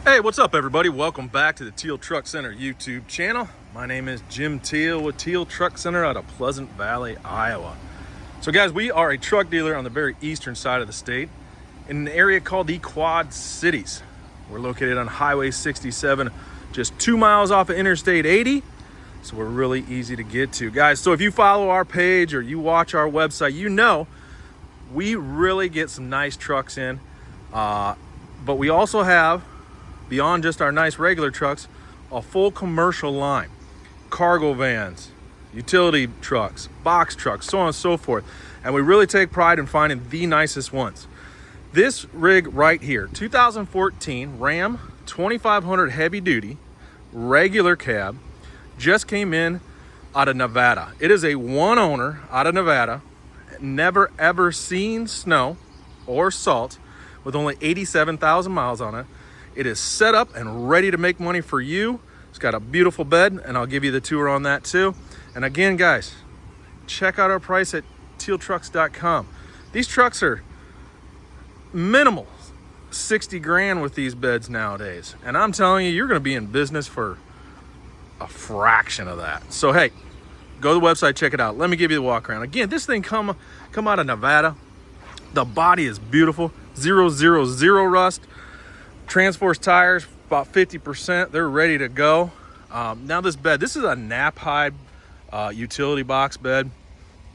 Hey, what's up everybody? Welcome back to the Teal Truck Center YouTube channel. My name is Jim Teal with Teal Truck Center out of Pleasant Valley, Iowa. So guys, we are a truck dealer on the very eastern side of the state in an area called the Quad Cities. We're located on Highway 67, just 2 miles off of Interstate 80. So we're really easy to get to. Guys, so if you follow our page or you watch our website, you know we really get some nice trucks in. But we also have, beyond just our nice regular trucks, a full commercial line. Cargo vans, utility trucks, box trucks, so on and so forth. And we really take pride in finding the nicest ones. This rig right here, 2014 Ram 2500 heavy duty, regular cab, just came in out of Nevada. It is a one owner out of Nevada, never ever seen snow or salt, with only 87,000 miles on it. It is set up and ready to make money for you. It's got a beautiful bed, and I'll give you the tour on that too. And again, guys, check out our price at tealtrucks.com. These trucks are minimal 60 grand with these beds nowadays. And I'm telling you, you're gonna be in business for a fraction of that. So hey, go to the website, check it out. Let me give you the walk around. Again, this thing come out of Nevada. The body is beautiful, 000 rust. Transforce tires, about 50%. They're ready to go. Now this bed, this is a Knapheide utility box bed.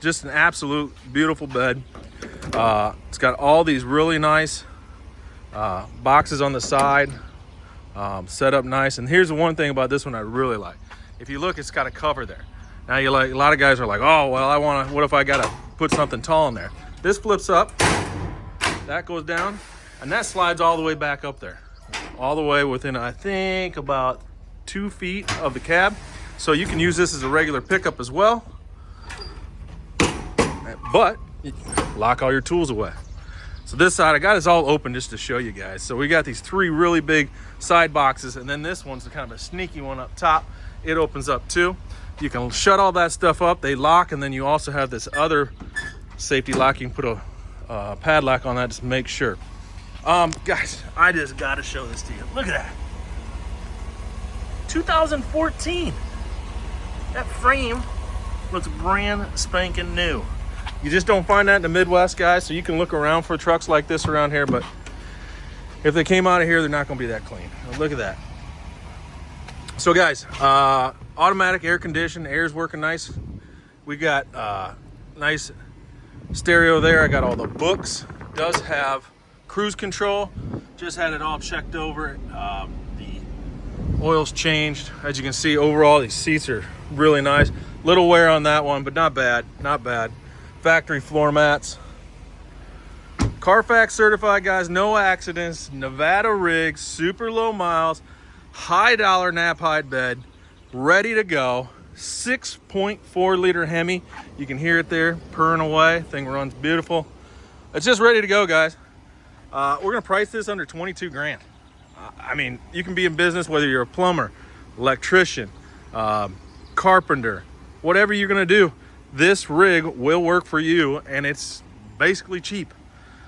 Just an absolute beautiful bed. It's got all these really nice boxes on the side, set up nice. And here's the one thing about this one I really like. If you look, it's got a cover there. Now you like, a lot of guys are like, oh, well, what if I gotta put something tall in there? This flips up, that goes down, and that slides all the way back up there. All the way within, I think, about 2 feet of the cab. So you can use this as a regular pickup as well. But lock all your tools away. So this side, I got this all open just to show you guys. So we got these 3 really big side boxes, and then this one's kind of a sneaky one up top. It opens up too. You can shut all that stuff up. They lock, and then you also have this other safety lock. You can put a padlock on that just to make sure. Guys, I just gotta show this to you. Look at that. 2014. That frame looks brand spanking new. You just don't find that in the Midwest, guys, so you can look around for trucks like this around here, but if they came out of here, they're not gonna be that clean. Look at that. So guys, automatic air condition, air's working nice. We got nice stereo there. I got all the books. Does have cruise control. Just had it all checked over. The oil's changed. As you can see, overall these seats are really nice. Little wear on that one, but not bad, not bad. Factory floor mats. Carfax certified, guys, no accidents. Nevada rig, super low miles, high dollar Knapheide bed, ready to go. 6.4 liter Hemi. You can hear it there purring away. Thing runs beautiful. It's just ready to go, guys. We're gonna price this under 22 grand. I mean, you can be in business whether you're a plumber, electrician, carpenter, whatever you're gonna do. This rig will work for you, and it's basically cheap.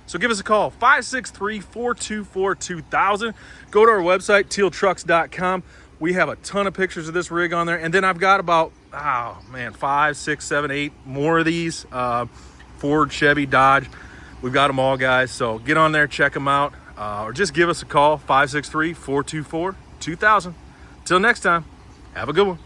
So give us a call, 563-424-2000. Go to our website, tealtrucks.com. We have a ton of pictures of this rig on there. And then I've got about, 5, 6, 7, 8 more of these. Ford, Chevy, Dodge. We've got them all, guys. So get on there, check them out, or just give us a call, 563-424-2000. Till next time, have a good one.